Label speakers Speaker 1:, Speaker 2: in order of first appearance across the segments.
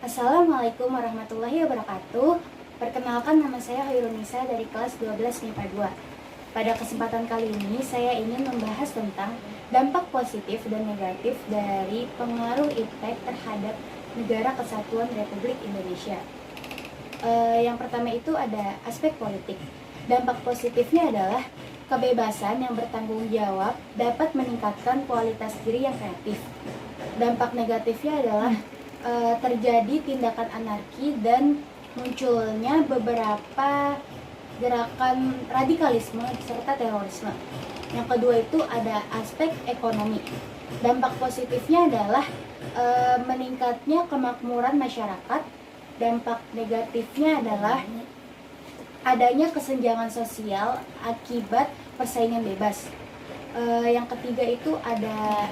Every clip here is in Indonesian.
Speaker 1: Assalamualaikum warahmatullahi wabarakatuh. Perkenalkan, nama saya Hoirunisa dari kelas 12 MIPA 2. Pada kesempatan kali ini saya ingin membahas tentang dampak positif dan negatif dari pengaruh iptek terhadap Negara Kesatuan Republik Indonesia. Yang pertama itu ada aspek politik. Dampak positifnya adalah kebebasan yang bertanggung jawab dapat meningkatkan kualitas diri yang kreatif. Dampak negatifnya adalah terjadi tindakan anarki dan munculnya beberapa gerakan radikalisme serta terorisme. Yang kedua itu ada aspek ekonomi. Dampak positifnya adalah meningkatnya kemakmuran masyarakat. Dampak negatifnya adalah adanya kesenjangan sosial akibat persaingan bebas. Yang ketiga itu ada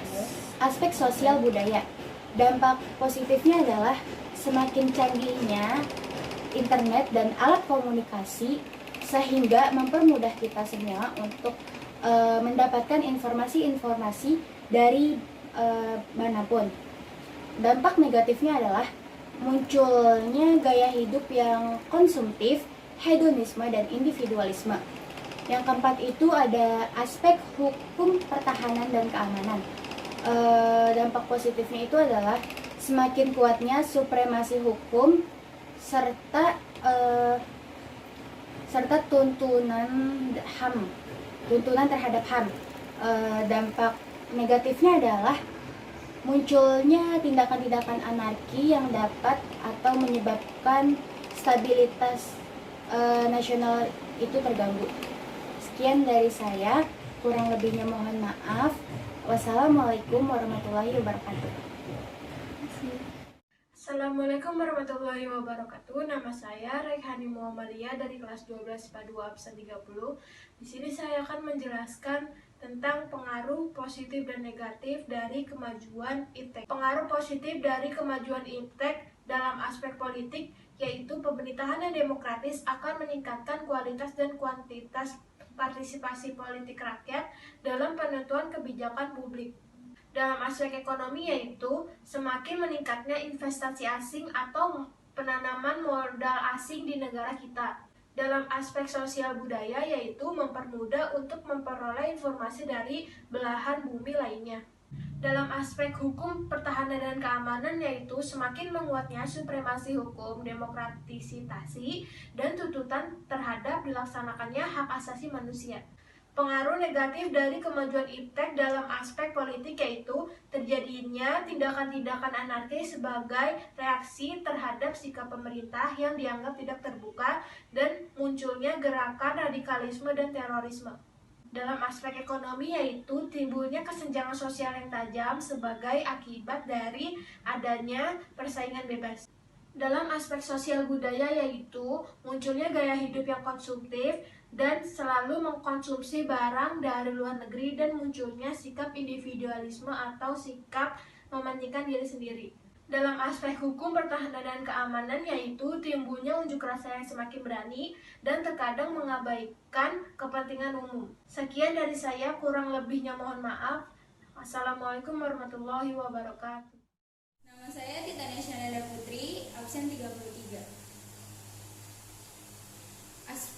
Speaker 1: aspek sosial budaya. Dampak positifnya adalah semakin canggihnya internet dan alat komunikasi sehingga mempermudah kita semua untuk mendapatkan informasi-informasi dari manapun. Dampak negatifnya adalah munculnya gaya hidup yang konsumtif, hedonisme, dan individualisme. Yang keempat itu ada aspek hukum pertahanan dan keamanan. Dampak positifnya itu adalah semakin kuatnya supremasi hukum serta tuntunan terhadap HAM. Dampak negatifnya adalah munculnya tindakan-tindakan anarki yang dapat atau menyebabkan stabilitas nasional itu terganggu. Sekian dari saya, kurang lebihnya mohon maaf. Wassalamualaikum warahmatullahi wabarakatuh.
Speaker 2: Assalamualaikum warahmatullahi wabarakatuh. Nama saya Raikhani Muhammadiyah dari kelas 12 IPA 2 absen 30. Di sini saya akan menjelaskan tentang pengaruh positif dan negatif dari kemajuan iptek. Pengaruh positif dari kemajuan iptek dalam aspek politik yaitu pemerintahan yang demokratis akan meningkatkan kualitas dan kuantitas partisipasi politik rakyat dalam penentuan kebijakan publik. Dalam aspek ekonomi yaitu semakin meningkatnya investasi asing atau penanaman modal asing di negara kita. Dalam aspek sosial budaya yaitu mempermudah untuk memperoleh informasi dari belahan bumi lainnya. Dalam aspek hukum, pertahanan, dan keamanan yaitu semakin menguatnya supremasi hukum, demokratisasi, dan tuntutan terhadap dilaksanakannya hak asasi manusia. Pengaruh negatif dari kemajuan iptek dalam aspek politik yaitu terjadinya tindakan-tindakan anarkis sebagai reaksi terhadap sikap pemerintah yang dianggap tidak terbuka dan munculnya gerakan radikalisme dan terorisme. Dalam aspek ekonomi yaitu timbulnya kesenjangan sosial yang tajam sebagai akibat dari adanya persaingan bebas. Dalam aspek sosial budaya yaitu munculnya gaya hidup yang konsumtif dan selalu mengkonsumsi barang dari luar negeri dan munculnya sikap individualisme atau sikap mementingkan diri sendiri. Dalam aspek hukum, pertahanan, dan keamanan yaitu timbulnya unjuk rasa yang semakin berani dan terkadang mengabaikan kepentingan umum. Sekian dari saya, kurang lebihnya mohon maaf. Assalamualaikum warahmatullahi wabarakatuh.
Speaker 3: Nama saya Tita Nesyaneda Putri, absen 33.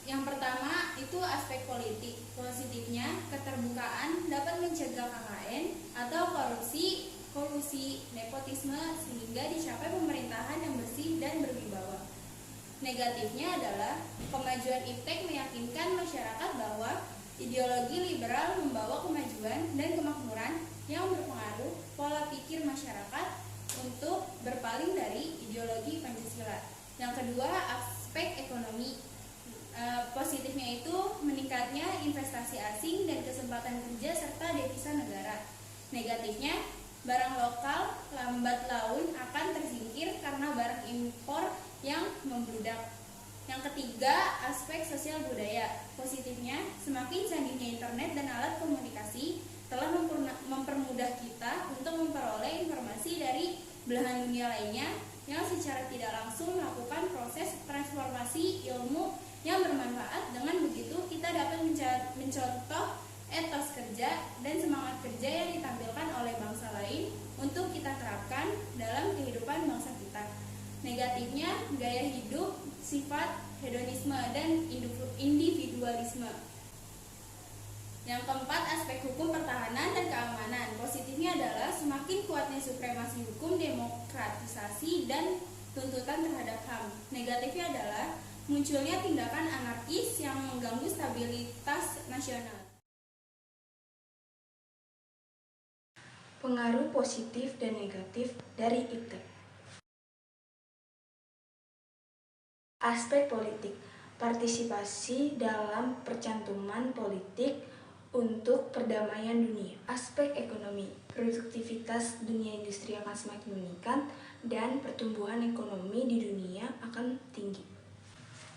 Speaker 3: Yang pertama itu aspek politik. Positifnya, keterbukaan dapat mencegah KKN atau korupsi, kolusi, nepotisme sehingga dicapai pemerintahan yang bersih dan berwibawa. Negatifnya adalah kemajuan iptek meyakinkan masyarakat bahwa ideologi liberal membawa kemajuan dan kemakmuran yang berpengaruh pola pikir masyarakat untuk berpaling dari ideologi Pancasila. Yang kedua, aspek ekonomi. Positifnya itu meningkatnya investasi asing dan kesempatan kerja serta devisa negara. Negatifnya, barang lokal lambat laun akan tersingkir karena barang impor yang membludak. Yang ketiga, aspek sosial budaya. Positifnya, semakin canggihnya internet dan alat komunikasi telah mempermudah kita untuk memperoleh informasi dari belahan dunia lainnya yang secara tidak langsung melakukan proses transformasi ilmu yang bermanfaat. Dengan begitu, kita dapat mencontoh etos kerja dan semangat kerja yang ditampilkan oleh bangsa lain untuk kita terapkan dalam kehidupan bangsa kita. negatifnya gaya hidup, sifat hedonisme dan individualisme. Yang keempat, aspek hukum pertahanan dan keamanan. Positifnya adalah semakin kuatnya supremasi hukum, demokratisasi dan tuntutan terhadap HAM. Negatifnya adalah munculnya tindakan anarkis yang mengganggu stabilitas nasional.
Speaker 2: Pengaruh positif dan negatif dari IPTEK. Aspek politik, partisipasi dalam percantuman politik untuk perdamaian dunia. Aspek ekonomi, produktivitas dunia industri akan semakin meningkat dan pertumbuhan ekonomi di dunia akan tinggi.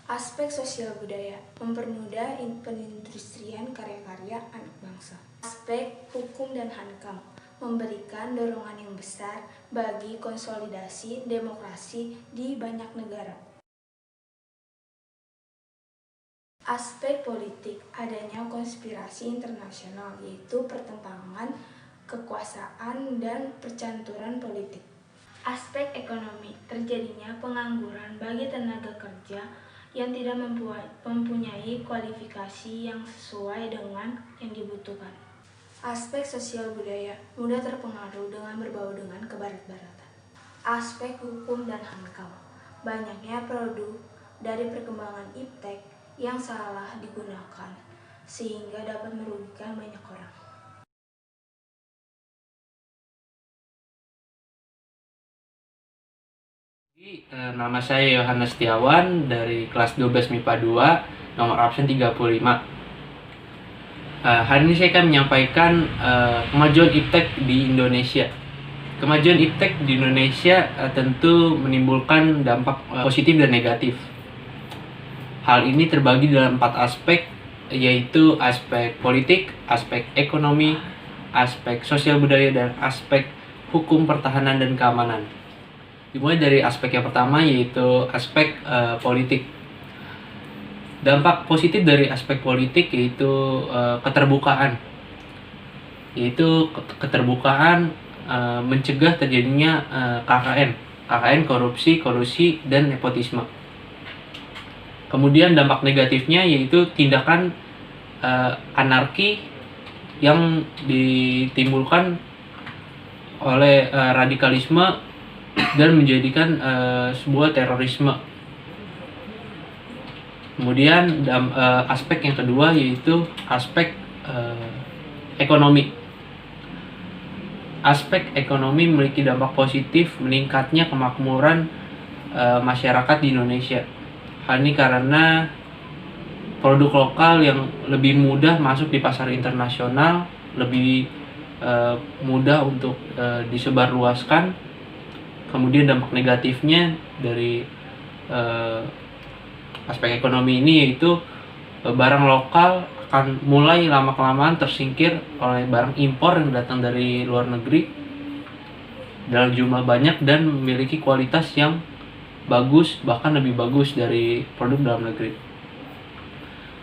Speaker 2: Aspek sosial budaya, mempermudah penindustrian karya-karya anak bangsa. Aspek hukum dan hankam, memberikan dorongan yang besar bagi konsolidasi demokrasi di banyak negara. Aspek politik, adanya konspirasi internasional, yaitu pertentangan kekuasaan dan percaturan politik. Aspek ekonomi, terjadinya pengangguran bagi tenaga kerja yang tidak mempunyai kualifikasi yang sesuai dengan yang dibutuhkan. Aspek sosial budaya, mudah terpengaruh dengan berbau dengan kebarat-baratan. Aspek hukum dan hankam, banyaknya produk dari perkembangan IPTEK yang salah digunakan sehingga dapat merugikan banyak orang.
Speaker 4: Nama saya Yohanes Setiawan dari kelas 12 MIPA 2, nomor absen 35. Hari ini saya akan menyampaikan kemajuan IPTEK di Indonesia. Kemajuan IPTEK di Indonesia tentu menimbulkan dampak positif dan negatif. Hal ini terbagi dalam 4 aspek, yaitu aspek politik, aspek ekonomi, aspek sosial budaya, dan aspek hukum pertahanan dan keamanan. Dimulai dari aspek yang pertama, yaitu aspek politik. Dampak positif dari aspek politik yaitu keterbukaan. Keterbukaan mencegah terjadinya KKN, korupsi, kolusi, dan nepotisme. Kemudian dampak negatifnya yaitu tindakan anarki yang ditimbulkan oleh radikalisme dan menjadikan sebuah terorisme. Kemudian aspek yang kedua yaitu aspek ekonomi. Aspek ekonomi memiliki dampak positif meningkatnya kemakmuran masyarakat di Indonesia. Hal ini karena produk lokal yang lebih mudah masuk di pasar internasional, lebih mudah untuk disebarluaskan. Kemudian dampak negatifnya dari aspek ekonomi ini yaitu barang lokal akan mulai lama-kelamaan tersingkir oleh barang impor yang datang dari luar negeri dalam jumlah banyak dan memiliki kualitas yang bagus, bahkan lebih bagus dari produk dalam negeri.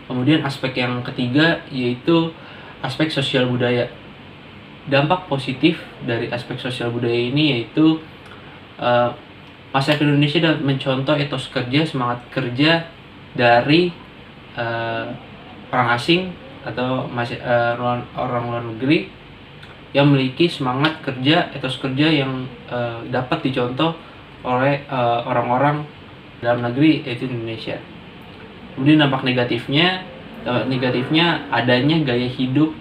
Speaker 4: Kemudian aspek yang ketiga yaitu aspek sosial budaya. Dampak positif dari aspek sosial budaya ini yaitu masyarakat Indonesia dapat mencontoh etos kerja, semangat kerja dari orang asing atau orang luar negeri yang memiliki semangat kerja, etos kerja yang dapat dicontoh oleh orang-orang dalam negeri, yaitu Indonesia. Kemudian dampak negatifnya adanya gaya hidup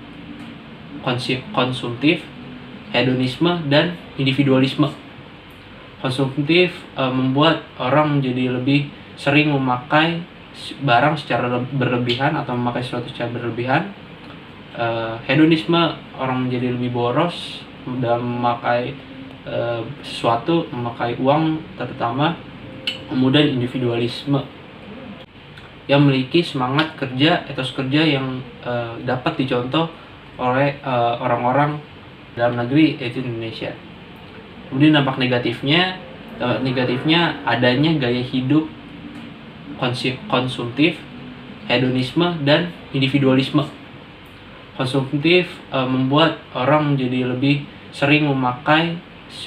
Speaker 4: konsumtif, hedonisme, dan individualisme. Konsumtif membuat orang menjadi lebih sering memakai barang secara berlebihan atau memakai sesuatu secara berlebihan. Hedonisme, orang menjadi lebih boros dalam memakai sesuatu, memakai uang terutama. Kemudian individualisme yang memiliki semangat kerja, etos kerja yang dapat dicontoh oleh orang-orang dalam negeri, yaitu Indonesia. Kemudian dampak negatifnya adanya gaya hidup konsumtif, hedonisme, dan individualisme. Konsumtif membuat orang menjadi lebih sering memakai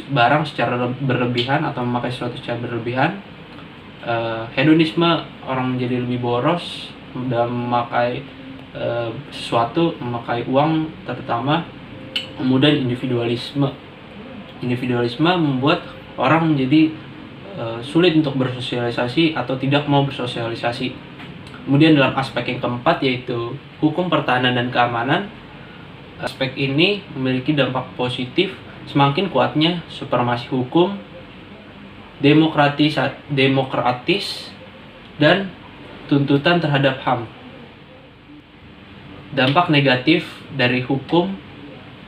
Speaker 4: barang secara berlebihan atau memakai sesuatu secara berlebihan. hedonisme, orang menjadi lebih boros dalam memakai sesuatu, memakai uang terutama. Kemudian individualisme membuat orang menjadi sulit untuk bersosialisasi atau tidak mau bersosialisasi. Kemudian dalam aspek yang keempat yaitu hukum pertahanan dan keamanan, aspek ini memiliki dampak positif semakin kuatnya supremasi hukum, demokratis dan tuntutan terhadap HAM. Dampak negatif dari hukum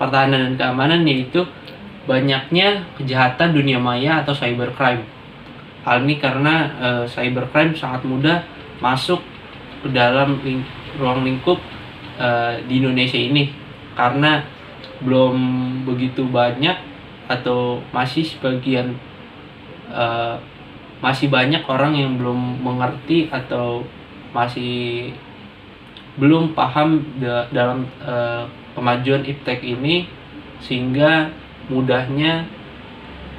Speaker 4: pertahanan dan keamanan yaitu banyaknya kejahatan dunia maya atau cybercrime. Hal ini karena cybercrime sangat mudah masuk ke dalam ruang lingkup di Indonesia ini, karena belum begitu banyak atau masih banyak orang yang belum mengerti atau masih belum paham dalam kemajuan iptek ini, sehingga mudahnya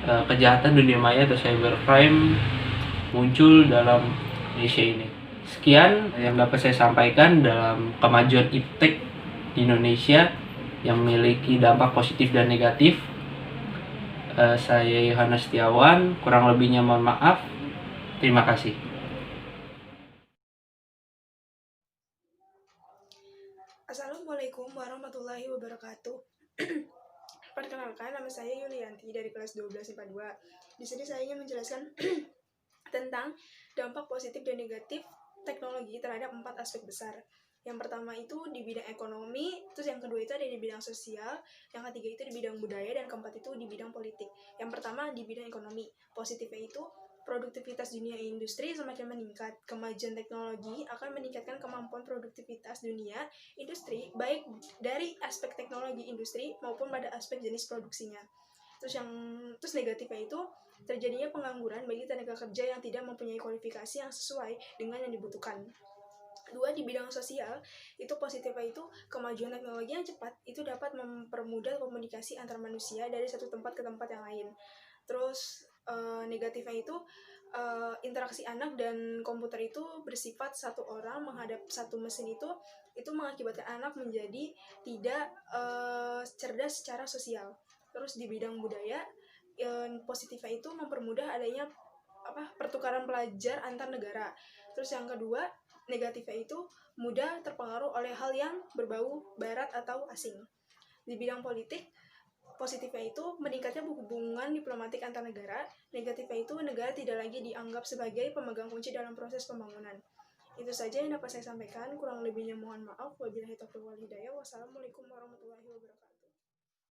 Speaker 4: kejahatan dunia maya atau cybercrime muncul dalam Indonesia ini. Sekian yang dapat saya sampaikan dalam kemajuan iptek di Indonesia yang memiliki dampak positif dan negatif. Saya Yohanes Setiawan, kurang lebihnya mohon maaf. Terima kasih.
Speaker 5: Assalamualaikum warahmatullahi wabarakatuh. Perkenalkan, nama saya Yulianti dari kelas 12 IPA 2. Di sini saya ingin menjelaskan tentang dampak positif dan negatif teknologi terhadap 4 aspek besar. Yang pertama itu di bidang ekonomi, terus yang kedua itu ada di bidang sosial, yang ketiga itu di bidang budaya, dan keempat itu di bidang politik. Yang pertama di bidang ekonomi, positifnya itu produktivitas dunia industri semakin meningkat. Kemajuan teknologi akan meningkatkan kemampuan produktivitas dunia industri, baik dari aspek teknologi industri maupun pada aspek jenis produksinya. Terus negatifnya itu terjadinya pengangguran bagi tenaga kerja yang tidak mempunyai kualifikasi yang sesuai dengan yang dibutuhkan. Kedua, di bidang sosial, itu positifnya itu kemajuan teknologi yang cepat itu dapat mempermudah komunikasi antar manusia dari satu tempat ke tempat yang lain. Terus negatifnya itu interaksi anak dan komputer itu bersifat satu orang menghadap satu mesin itu mengakibatkan anak menjadi tidak cerdas secara sosial. Terus di bidang budaya, positifnya itu mempermudah adanya pertukaran pelajar antar negara. Terus yang kedua, negatifnya itu mudah terpengaruh oleh hal yang berbau barat atau asing. Di bidang politik, positifnya itu meningkatnya hubungan diplomatik antar negara. Negatifnya itu negara tidak lagi dianggap sebagai pemegang kunci dalam proses pembangunan. Itu saja yang dapat saya sampaikan, kurang lebihnya mohon maaf. Wabillahi taufiq wal hidayah. Wassalamualaikum warahmatullahi wabarakatuh.